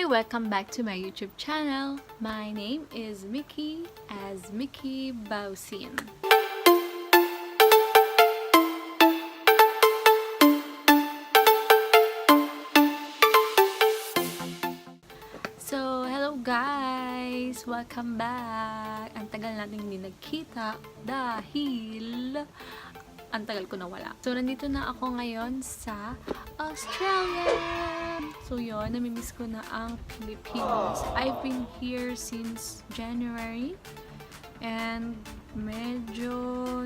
Welcome back to my YouTube channel. My name is Mikie as Mikie Bausin. So, hello guys! Welcome back! Ang tagal natin hindi nagkita dahil ang tagal ko nawala. So, nandito na ako ngayon sa Australia! So, yun, namimiss ko na ang Pilipinas. I've been here since January and medyo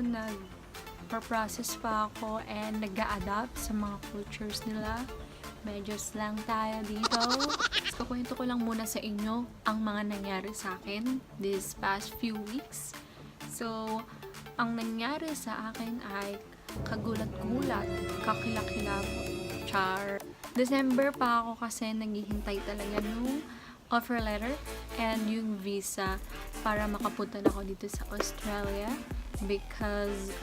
nag-process pa ako and nag-a-adapt sa mga cultures nila. Medyo slang tayo dito. So, kukwento ko lang muna sa inyo ang mga nangyari sa akin this past few weeks. So, ang nangyari sa akin ay kagulat-gulat, kakilakilabot, char. December pa ako kasi naghihintay talaga nung offer letter and yung visa para makapunta na ako dito sa Australia because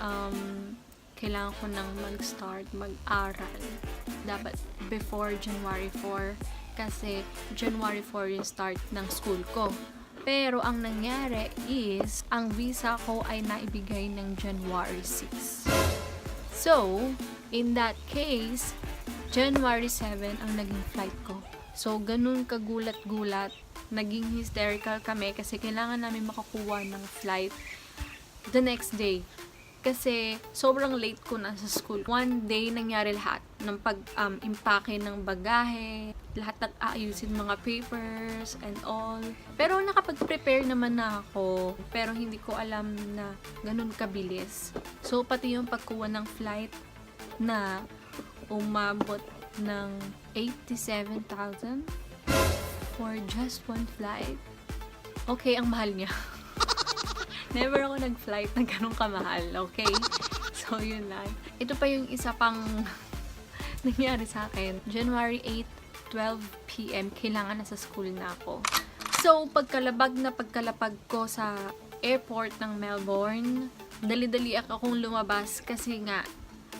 kailangan ko nang mag-start mag-aral. Dapat before January 4 kasi January 4 yung start ng school ko. Pero ang nangyari is, ang visa ko ay naibigay ng January 6. So, in that case, January 7 ang naging flight ko. So, ganun kagulat-gulat. Naging hysterical kami kasi kailangan namin makakuha ng flight the next day. Kasi sobrang late ko na sa school. One day, nangyari lahat. Ng pag-impake ng bagahe, lahat nag-aayusin mga papers and all. Pero nakapag-prepare naman na ako. Pero hindi ko alam na ganun kabilis. So, pati yung pagkuha ng flight na umabot ng 87,000 for just one flight. Okay, ang mahal niya. Never ako nag-flight na ganun kamahal, okay? So, yun lang. Ito pa yung isa pang nangyari sa akin. January 8, 12 p.m., kailangan na sa school na ako. So, pagkalapag ko sa airport ng Melbourne, dali-dali akong lumabas kasi nga,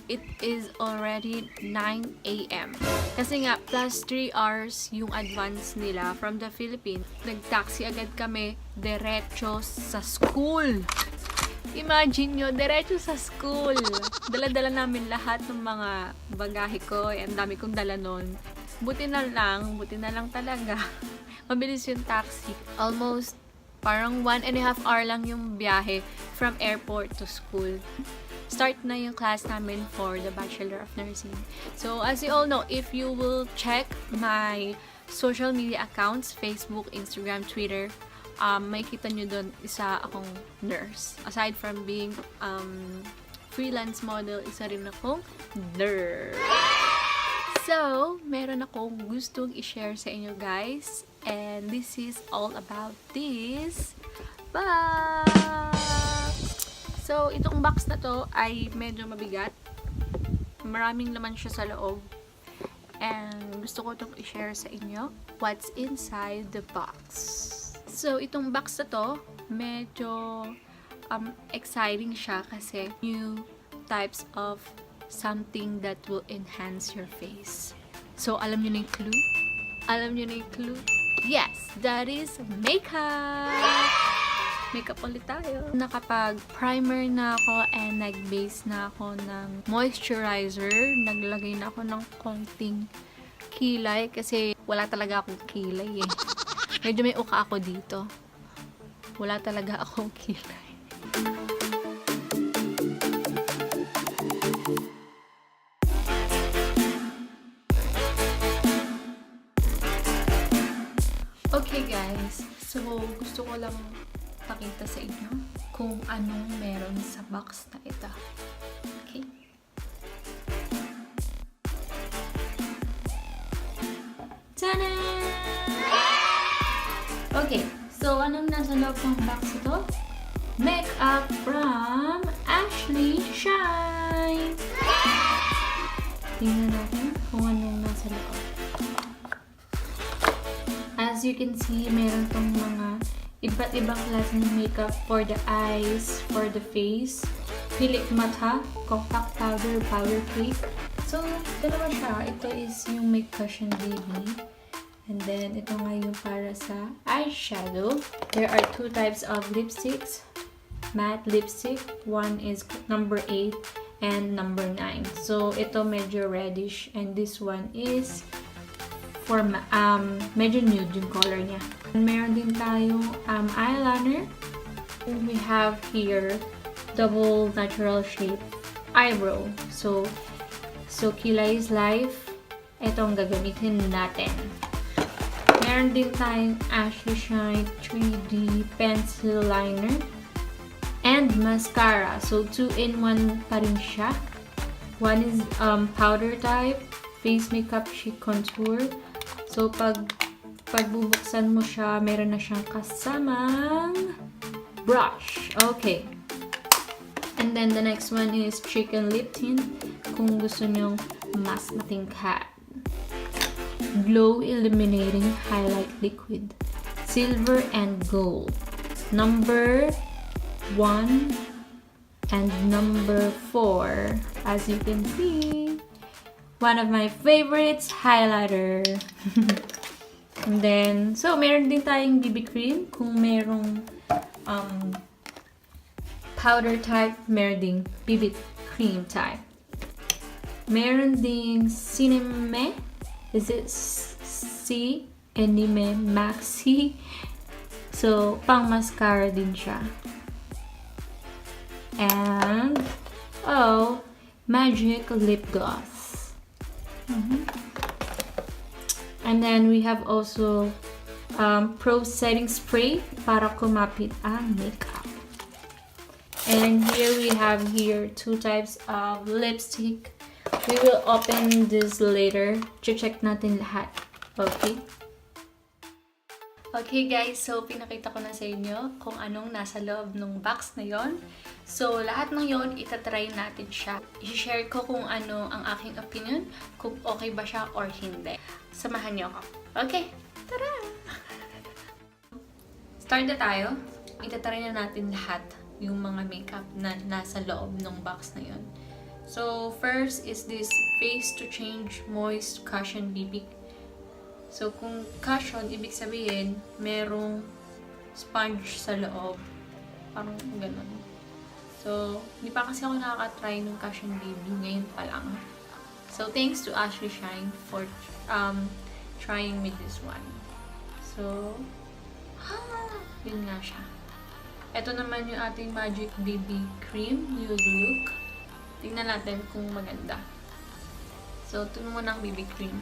it is already 9 a.m. Kasi nga, plus 3 hours yung advance nila from the Philippines. Nag-taxi agad kami, diretso sa school. Imagine nyo, diretso sa school. Dala-dala namin lahat ng mga bagahe ko. Ang dami kong dala nun. Buti na lang talaga. Mabilis yung taxi. Almost, parang 1.5 hour lang yung biyahe from airport to school. Start na yung class namin for the Bachelor of Nursing. So, as you all know, if you will check my social media accounts, Facebook, Instagram, Twitter, makikita nyo doon isa akong nurse. Aside from being freelance model, isa rin akong nurse. So, meron akong gustong i-share sa inyo guys. And this is all about this box. So, itong box na to ay medyo mabigat. Maraming laman siya sa loob. And gusto ko itong i-share sa inyo what's inside the box. So, itong box na to, medyo exciting siya kasi new types of something that will enhance your face. So, alam nyo na yung clue? Alam nyo na yung clue? Yes, that is makeup! Makeup ulit tayo. Nakapag-primer na ako and nag-base na ako ng moisturizer. Naglagay na ako ng konting kilay kasi wala talaga akong kilay eh. Medyo may uka ako dito. Wala talaga akong kilay. Okay guys, so gusto ko lang pakita sa inyo kung anong meron sa box na ito. Okay? Tada! Okay, so anong nasa loob ng box ito? Makeup from Ashley Shine! Tingnan natin kung anong nasa loob. As you can see, meron tong mga iba't ibang klaseng makeup for the eyes, for the face, pilik mata, compact powder, powder cake. So, dalawa siya. Ito is yung may cushion baby. And then, ito nga yung para sa eyeshadow. There are two types of lipsticks. Matte lipstick. One is number 8 and number 9. So, ito medyo reddish. And this one is for medyo nude yung color niya. And meron din tayong eyeliner. We have here double natural shape eyebrow. So Kilay is Life. Ito ang gagamitin natin. Meron din tayong Ashley Shine 3D pencil liner and mascara. So 2-in-1 pa rin siya. One is powder type, face makeup chic contour. So pag bubuksan mo siya, meron na siyang kasamang brush. Okay. And then the next one is chicken lip tint. Kung gusto nyong mas matingkad. Glow illuminating highlight liquid. Silver and gold. Number 1 and number 4. As you can see, one of my favorites, highlighter. And then, so meron din tayong BB cream. Kung merong powder type, meron ding BB cream type. Meron ding Cineme. Is it Enime Maxi? So, pang mascara din siya. And, Magic Lip Gloss. And then, we have also Pro Setting Spray para kumapit ang makeup. And here we have two types of lipstick. We will open this later. Check natin lahat. Okay? Okay guys, so pinakita ko na sa inyo kung anong nasa loob ng box na yon. So lahat ng yon itatry natin siya. I-share ko kung ano ang aking opinion, kung okay ba siya or hindi. Samahan niyo ako. Okay, tara! Start na tayo. Itatry na natin lahat yung mga makeup na nasa loob ng box na yon. So, first is this Face to Change Moist Cushion BB. So, kung cushion, ibig sabihin, merong sponge sa loob. Parang ganun. So, hindi pa kasi ako nakaka-try ng cushion BB. Ngayon pa lang. So, thanks to Ashley Shine for trying with this one. So, yun nga siya. Ito naman yung ating Magic BB Cream Nude Look. Tingnan natin kung maganda. So, ito muna ang BB cream.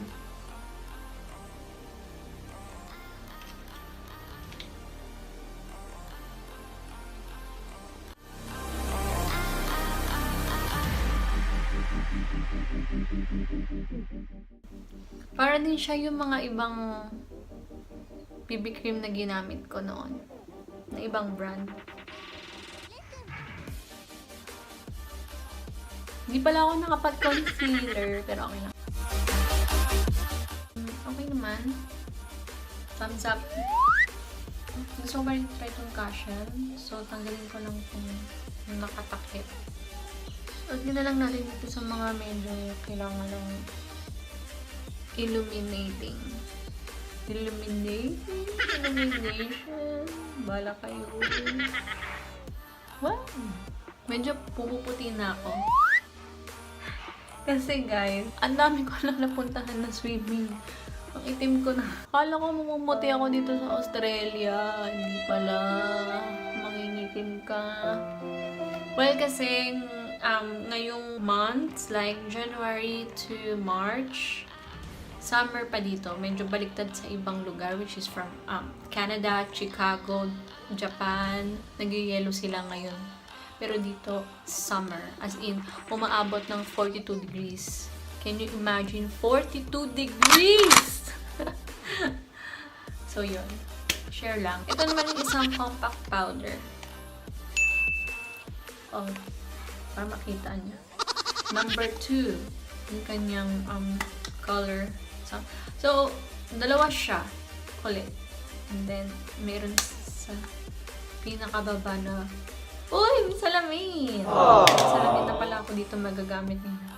Para din siya yung mga ibang BB cream na ginamit ko noon. Na ibang brand. Hindi pala ako nakapag-concealer, pero okay lang. Okay naman. Thumbs up. Gusto ko ba rin try itong cushion? So, tanggalin ko lang itong nakatakip. Lagyan na lang natin ito sa mga medyo kailangan lang illuminating. Illumination. Bala kayo. Wow! Medyo pupuputi na ako. Kasi guys, ang dami ko lang napuntahan na swimming. Ang itim ko na. Akala ko mamumuti ako dito sa Australia. Hindi pala. Mangingitim ka. Well, kasi ngayong months, like January to March, summer pa dito. Medyo baliktad sa ibang lugar, which is from Canada, Chicago, Japan. Nag-yellow sila ngayon. Pero dito, summer. As in, umaabot ng 42 degrees. Can you imagine? 42 degrees! So, yun. Share lang. Ito naman yung isang compact powder. Oh, para makita niya. Number 2. Yung kanyang color. So, dalawa siya. Ulit. And then, meron sa pinakababa na uy! May salamin! May salamin na pala ako dito magagamit niya.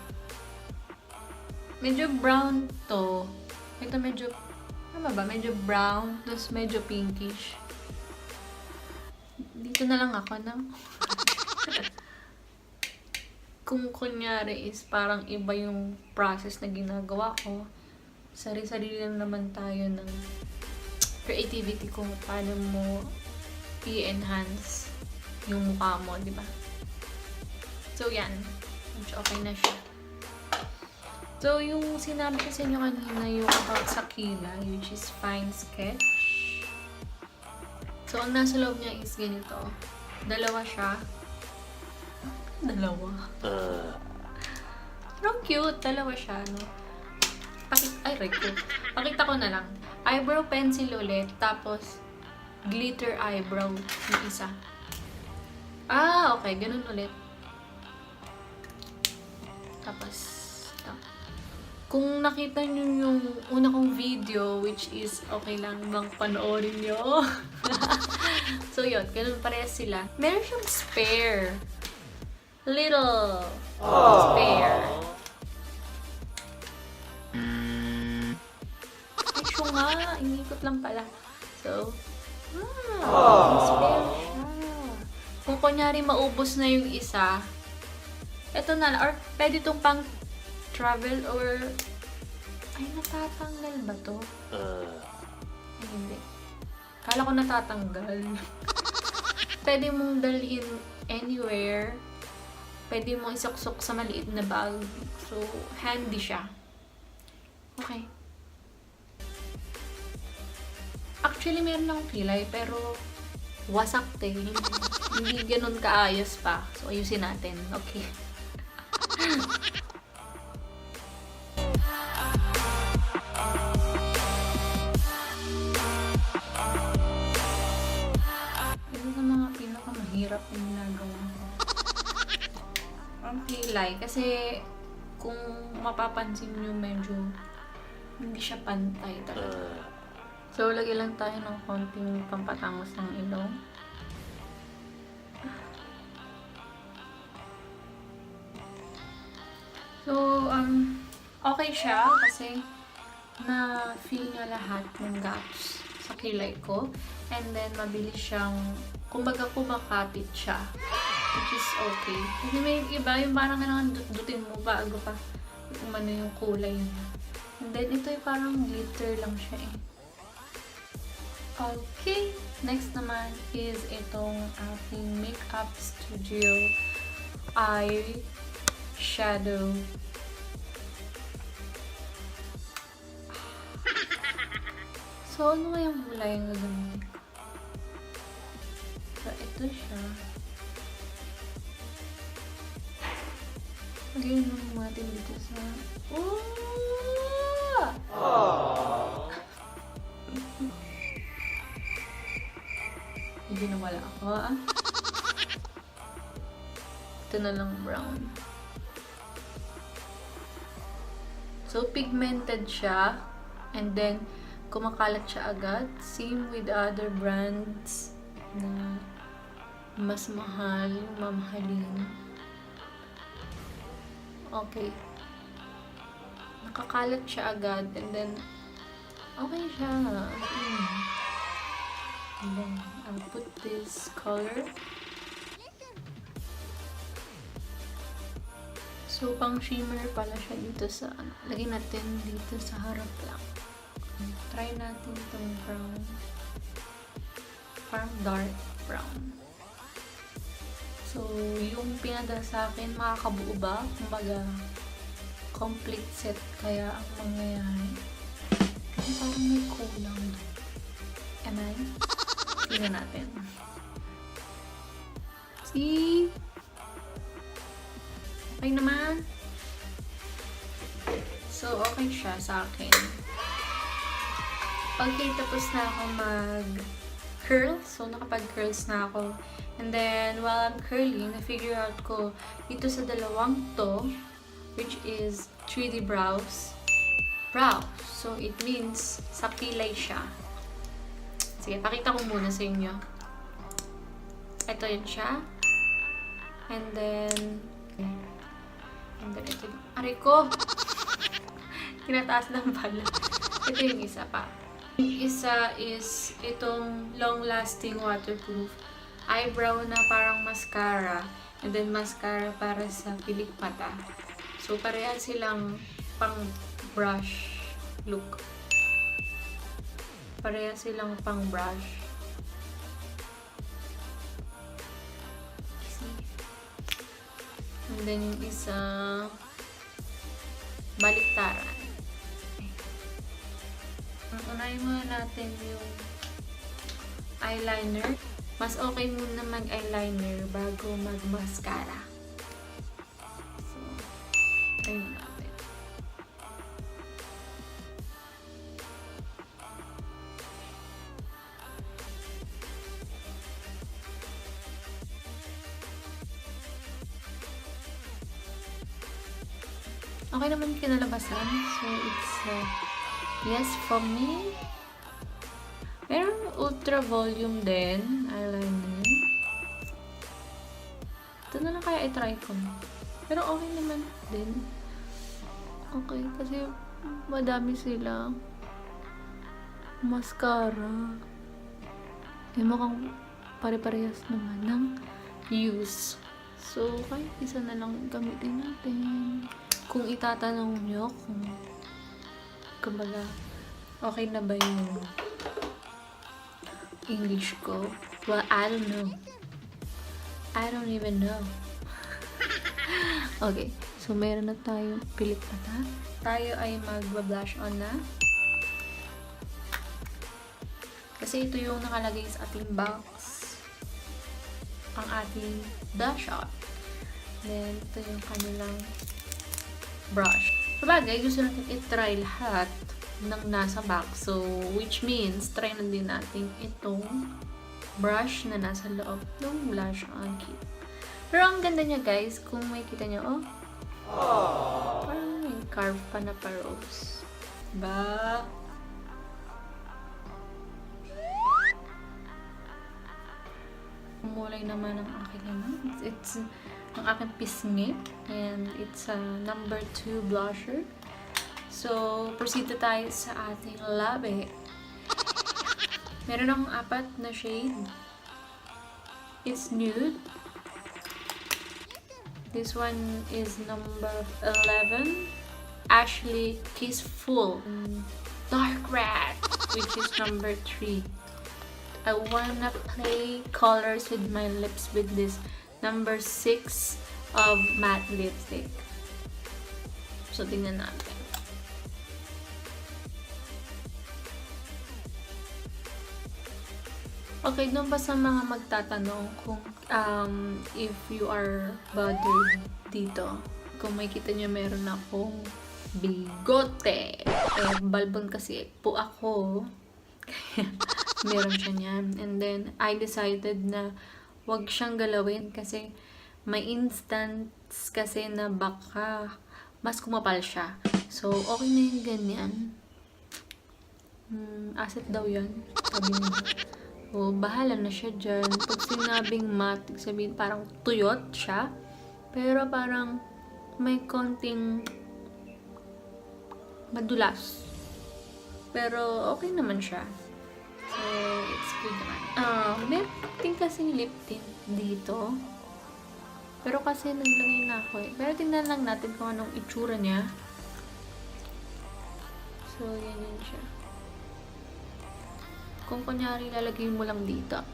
Medyo brown to. Ito medyo Tama ba? Medyo brown, tapos medyo pinkish. Dito na lang ako, no? Kung kunyari is parang iba yung process na ginagawa ko, sari-sarili lang naman tayo ng creativity kung paano mo i-enhance yung mukha mo, di ba? So, yan. Medyo okay na siya. So, yung sinabi ko sa inyo kanina, yung about sa kilay, which is fine sketch. So, ang nasa loob niya is ganito. Dalawa siya. Dalawa. Pero cute. Dalawa siya, no? Pakita ko na lang. Eyebrow pencil ulit, tapos glitter eyebrow yung isa. Ah, okay. Ganun ulit. Tapos, ito. Kung nakita nyo yung una kong video, which is okay lang bang panoorin nyo. So, yun. Ganun parehas sila. Meron siyang spare. Little spare. Ito nga. Inikot lang pala. So, spare siya. Kung kunyari maubos na yung isa, ito na, or pwede itong pang travel or ay, natatanggal ba to? Ay, hindi. Kala ko natatanggal. Pwede mong dalhin anywhere. Pwede mong isuksok sa maliit na bag. So, handy siya. Okay. Actually, meron akong kilay, pero wasak din. Hindi ganun kaayos pa. So, ayusin natin. Okay. Ito sa mga pinakamahirap na ginagawa ko. Ang kilay. Kasi, kung mapapansin nyo, medyo hindi siya pantay talaga. So, lagyan lang tayo ng konting pampatangos ng ilong. So, okay siya kasi na-feel niya lahat ng gaps sa kilay ko. And then, mabilis siyang, kumbaga kumakapit siya. Which is okay. Kasi may iba, yung parang kailangan dutin mo bago pa kung ano yung kulay niya. And then, ito yung parang glitter lang siya eh. Okay, next naman is itong ating Makeup Studio Eye Shadow. So, ano kayang kulay ang gagamitin ko? So, ito siya. Lagyan mo natin dito sa... Hindi na wala ako, Ito na lang brown. So, pigmented siya. And then, kumakalat siya agad. Same with other brands na mas mahal, mamahalin. Okay. Nakakalat siya agad. And then, okay siya. And then, I'll put this color. So, pang shimmer pala siya dito sa, lagyan natin dito sa harap lang. Try natin itong brown. Parang dark brown. So, yung pinadala sa akin, makakabuo ba? Kumbaga, complete set kaya ang mangyayari. Kasi parang may kulang. Am I? Tingnan natin. See? Okay naman. So, okay siya sa akin. Okay, tapos na ako mag-curl. So, nakapag-curls na ako. And then, while I'm curling, na-figure out ko dito sa dalawang to, which is 3D brows. So, it means sa kilay siya. Sige, pakita ko muna sa inyo. Ito yun siya. And then ito yung, aray ko! Tinataas lang pala. Ito yung isa pa. Yung isa is itong long-lasting waterproof eyebrow na parang mascara. And then mascara para sa pilik mata. So, parehas silang pang brush look. Parehas silang pang brush. And then yung isa baliktaran. Unahin muna natin yung eyeliner. Mas okay muna mag-eyeliner bago mag-mascara. So, ayun natin. Okay naman kinalabasan. So, it's yes from me. Meron ultra volume din, eyeliner. Ito na lang kaya i-try ko. Pero okay naman din. Okay, kasi madami sila. Mascara. Eh, mukhang pare-parehas naman ng use. So, kahit isa na lang gamitin natin. Kung itatanong nyo kung kumbaga, okay na ba yung English ko? Well, I don't know. I don't even know. Okay, so meron na tayong pilik mata. Tayo ay mag-blush on na. Kasi ito yung nakalagay sa ating box. Ang ating blush on. Then, ito yung kanilang brush. Sabagay, gusto natin i-try lahat ng nasa box. So, which means, try na din natin itong brush na nasa loob ng blush on kit. Pero ang ganda niya, guys, kung may kita niyo, parang may carve pa na pa-rose. Diba? Umulay naman ang aking it's ang aking pisngi. And it's a number 2 blusher. So, proceed na tayo sa ating labi. Meron akong 4 na shade. It's nude. This one is number 11. Ashley Kissful. Dark red, which is number 3. I wanna play colors with my lips with this number 6 of matte lipstick. So, tingnan natin. Okay, doon ba sa mga magtatanong kung if you are bothered dito, kung may kita nyo meron akong bigote. Balbon kasi po ako. Kaya meron siya niyan. And then, I decided na wag siyang galawin kasi may instance kasi na baka mas kumapal siya. So, okay na yung ganyan. Asset daw yan. Sabi niya. O, bahala na siya dyan. Pag sinabing matte, sabihin parang tuyot siya. Pero parang may konting madulas. Pero okay naman siya. So, it's good naman. Meron din kasing lip tint dito. Pero kasi naglagay na ako eh. Pero tingnan lang natin kung anong itsura niya. So, yan siya. Kung kunyari, lalagay mo lang dito.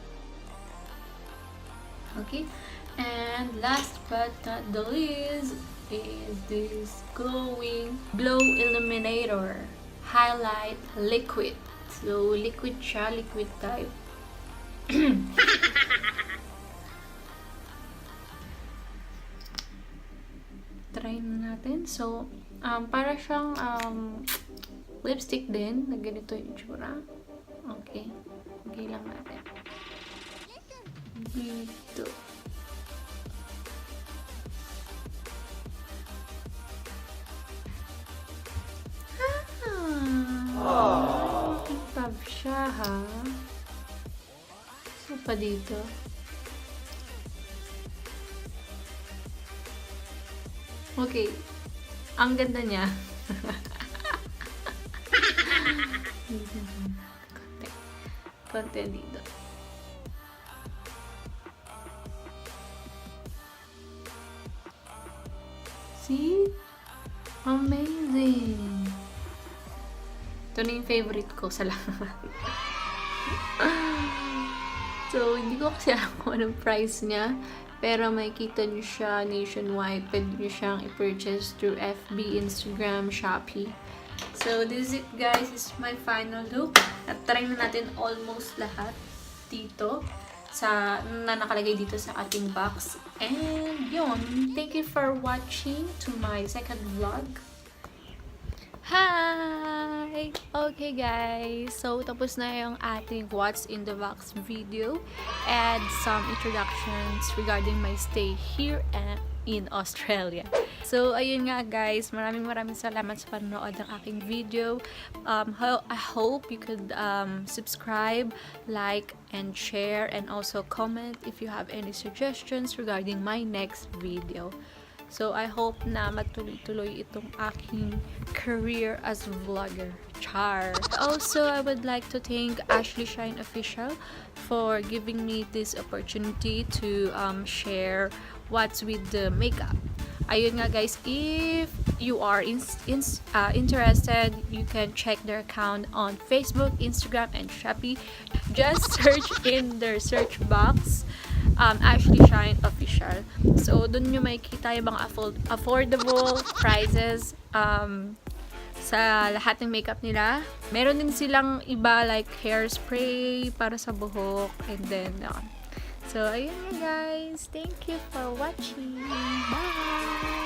Okay? And last but not the least is this glowing glow illuminator highlight liquid. So, liquid siya, liquid type. Try na natin. So, para siyang lipstick din, na ganito yung itsura. Okay. Okay lang natin. Dito. Makipab siya, ha? So, pa dito. Okay. Ang ganda niya. content dito. See? Amazing! Ito na yung favorite ko sa lahat. So, hindi ko kasi alam kung anong price niya. Pero makikita niyo siya nationwide. Pwede niyo siyang i-purchase through FB, Instagram, Shopee. So, this is it guys. This is my final look. At try na natin almost lahat dito na nakalagay dito sa ating box. And yun, thank you for watching to my second vlog. Hi! Okay guys, so tapos na yung ating what's in the box video and some introductions regarding my stay here and in Australia. So, ayun nga guys, maraming salamat sa panonood ng aking video. I hope you could subscribe, like, and share, and also comment if you have any suggestions regarding my next video. So, I hope na matuloy-tuloy itong aking career as vlogger. Char! Also, I would like to thank Ashley Shine Official for giving me this opportunity to share what's with the makeup. Ayun nga guys, if you are interested, you can check their account on Facebook, Instagram, and Shopee. Just search in their search box, Ashley Shine Official. So, dun nyo makikita yung mga affordable prices sa lahat ng makeup nila. Meron din silang iba like hairspray para sa buhok, and then so, ayun nga guys. Thank you for watching. Bye!